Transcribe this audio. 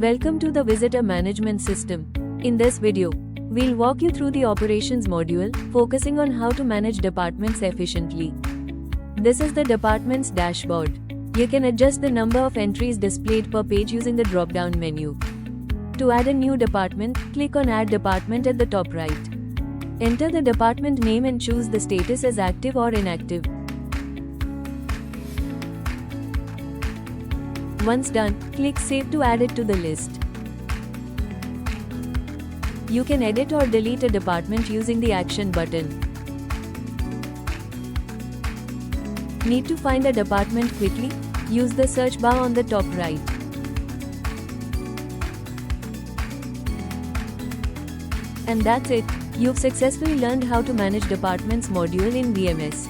Welcome to the Visitor Management System. In this video, we'll walk you through the Operations module, focusing on how to manage departments efficiently. This is the Departments dashboard. You can adjust the number of entries displayed per page using the drop-down menu. To add a new department, click on Add Department at the top right. Enter the department name and choose the status as active or inactive. Once done, click Save to add it to the list. You can edit or delete a department using the Action button. Need to find a department quickly? Use the search bar on the top right. And that's it. You've successfully learned how to manage departments module in VMS.